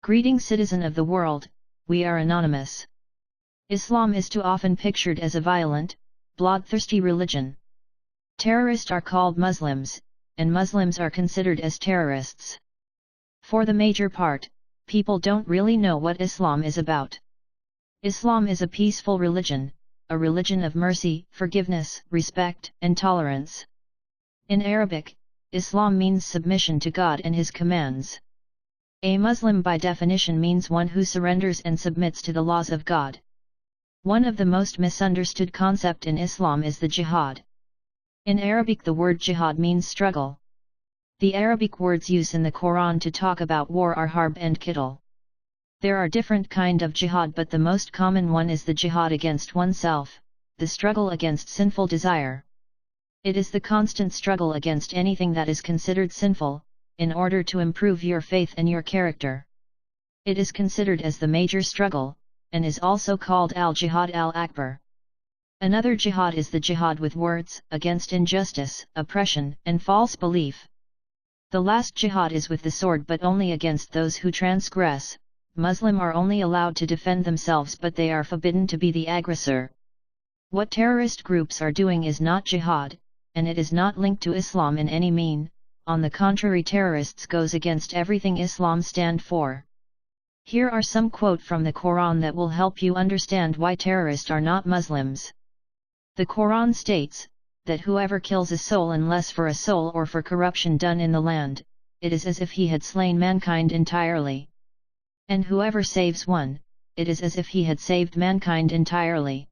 Greeting citizen of the world, we are anonymous. Islam is too often pictured as a violent, bloodthirsty religion. Terrorists are called Muslims, and Muslims are considered as terrorists. For the major part, people don't really know what Islam is about. Islam is a peaceful religion, a religion of mercy, forgiveness, respect, and tolerance. In Arabic, Islam means submission to God and His commands. A Muslim by definition means one who surrenders and submits to the laws of God. One of the most misunderstood concepts in Islam is the jihad. In Arabic the word jihad means struggle. The Arabic words used in the Quran to talk about war are harb and qitl. There are different kinds of jihad, but the most common one is the jihad against oneself, the struggle against sinful desire. It is the constant struggle against anything that is considered sinful, in order to improve your faith and your character. It is considered as the major struggle, and is also called al-jihad al-akbar. Another jihad is the jihad with words, against injustice, oppression, and false belief. The last jihad is with the sword, but only against those who transgress. Muslims are only allowed to defend themselves, but they are forbidden to be the aggressor. What terrorist groups are doing is not jihad, and it is not linked to Islam in any mean. On the contrary, terrorists goes against everything Islam stand for. Here are some quote from the Quran that will help you understand why terrorists are not Muslims. The Quran states that whoever kills a soul unless for a soul or for corruption done in the land, it is as if he had slain mankind entirely. And whoever saves one, it is as if he had saved mankind entirely.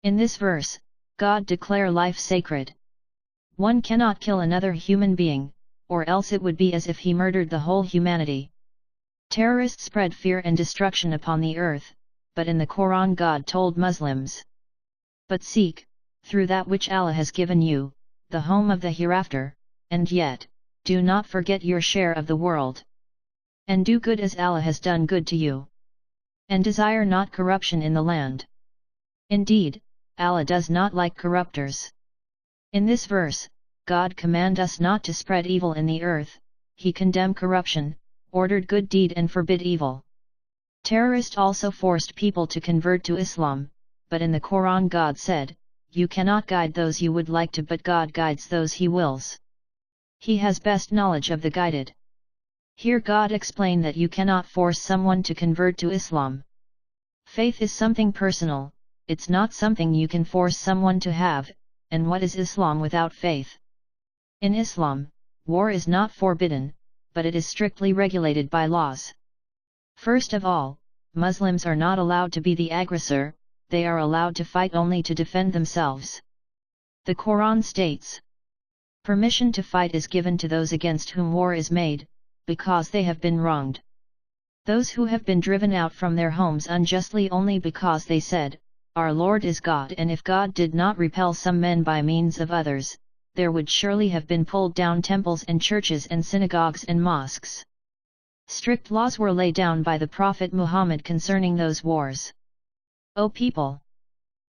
In this verse, God declare life sacred. One cannot kill another human being, or else it would be as if he murdered the whole humanity. Terrorists spread fear and destruction upon the earth, but in the Quran God told Muslims, "But seek, through that which Allah has given you, the home of the hereafter, and yet, do not forget your share of the world. And do good as Allah has done good to you. And desire not corruption in the land. Indeed, Allah does not like corruptors." In this verse, God command us not to spread evil in the earth. He condemned corruption, ordered good deed and forbid evil. Terrorists also forced people to convert to Islam, but in the Quran God said, "You cannot guide those you would like to, but God guides those He wills. He has best knowledge of the guided." Here God explained that you cannot force someone to convert to Islam. Faith is something personal, it's not something you can force someone to have, and what is Islam without faith? In Islam, war is not forbidden, but it is strictly regulated by laws. First of all, Muslims are not allowed to be the aggressor, they are allowed to fight only to defend themselves. The Quran states, "Permission to fight is given to those against whom war is made, because they have been wronged. Those who have been driven out from their homes unjustly only because they said, 'Our Lord is God,' and if God did not repel some men by means of others, there would surely have been pulled down temples and churches and synagogues and mosques." Strict laws were laid down by the Prophet Muhammad concerning those wars. O people!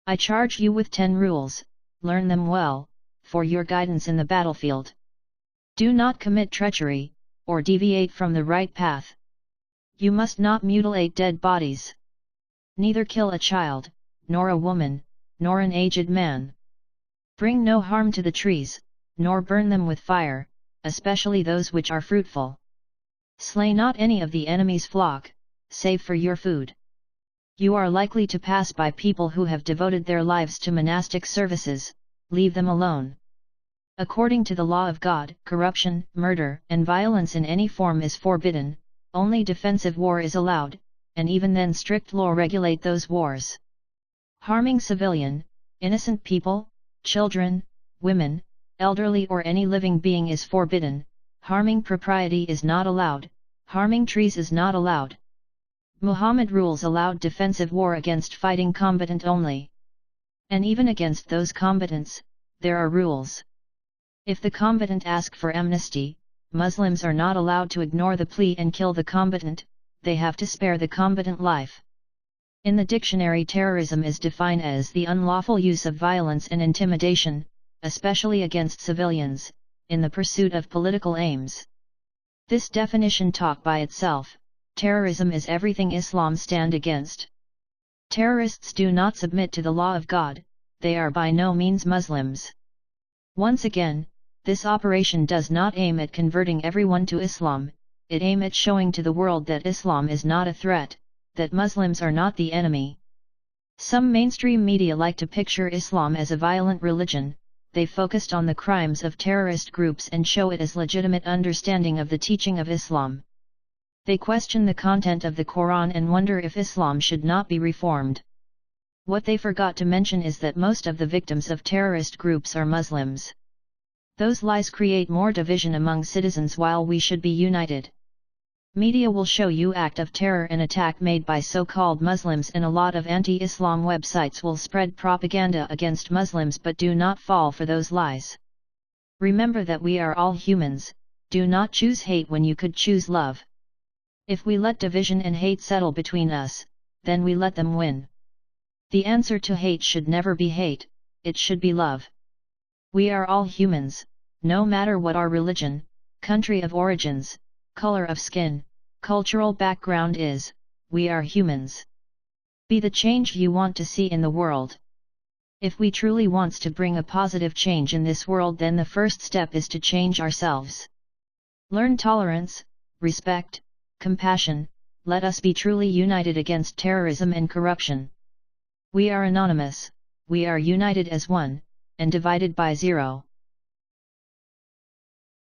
I charge you with 10 rules, learn them well, for your guidance in the battlefield. Do not commit treachery, or deviate from the right path. You must not mutilate dead bodies. Neither kill a child, nor a woman, nor an aged man. Bring no harm to the trees, nor burn them with fire, especially those which are fruitful. Slay not any of the enemy's flock, save for your food. You are likely to pass by people who have devoted their lives to monastic services, leave them alone. According to the law of God, corruption, murder, and violence in any form is forbidden, only defensive war is allowed, and even then strict law regulate those wars. Harming civilian, innocent people, children, women, elderly or any living being is forbidden, harming property is not allowed, harming trees is not allowed. Muhammad rules allowed defensive war against fighting combatant only. And even against those combatants, there are rules. If the combatant asks for amnesty, Muslims are not allowed to ignore the plea and kill the combatant, they have to spare the combatant life. In the dictionary, terrorism is defined as the unlawful use of violence and intimidation, especially against civilians, in the pursuit of political aims. This definition talk by itself, Terrorism is everything Islam stand against. Terrorists do not submit to the law of God, they are by no means Muslims. Once again, this operation does not aim at converting everyone to Islam, it aims at showing to the world that Islam is not a threat, that Muslims are not the enemy. Some mainstream media like to picture Islam as a violent religion, they focused on the crimes of terrorist groups and show it as legitimate understanding of the teaching of Islam. They question the content of the Quran and wonder if Islam should not be reformed. What they forgot to mention is that most of the victims of terrorist groups are Muslims. Those lies create more division among citizens while we should be united. Media will show you act of terror and attack made by so-called Muslims, and a lot of anti-Islam websites will spread propaganda against Muslims, but do not fall for those lies. Remember that we are all humans, do not choose hate when you could choose love. If we let division and hate settle between us, then we let them win. The answer to hate should never be hate, it should be love. We are all humans, no matter what our religion, country of origins, color of skin, cultural background is, we are humans. Be the change you want to see in the world. If we truly want to bring a positive change in this world, then the first step is to change ourselves. Learn tolerance, respect, compassion, let us be truly united against terrorism and corruption. We are anonymous, we are united as one, and divided by zero.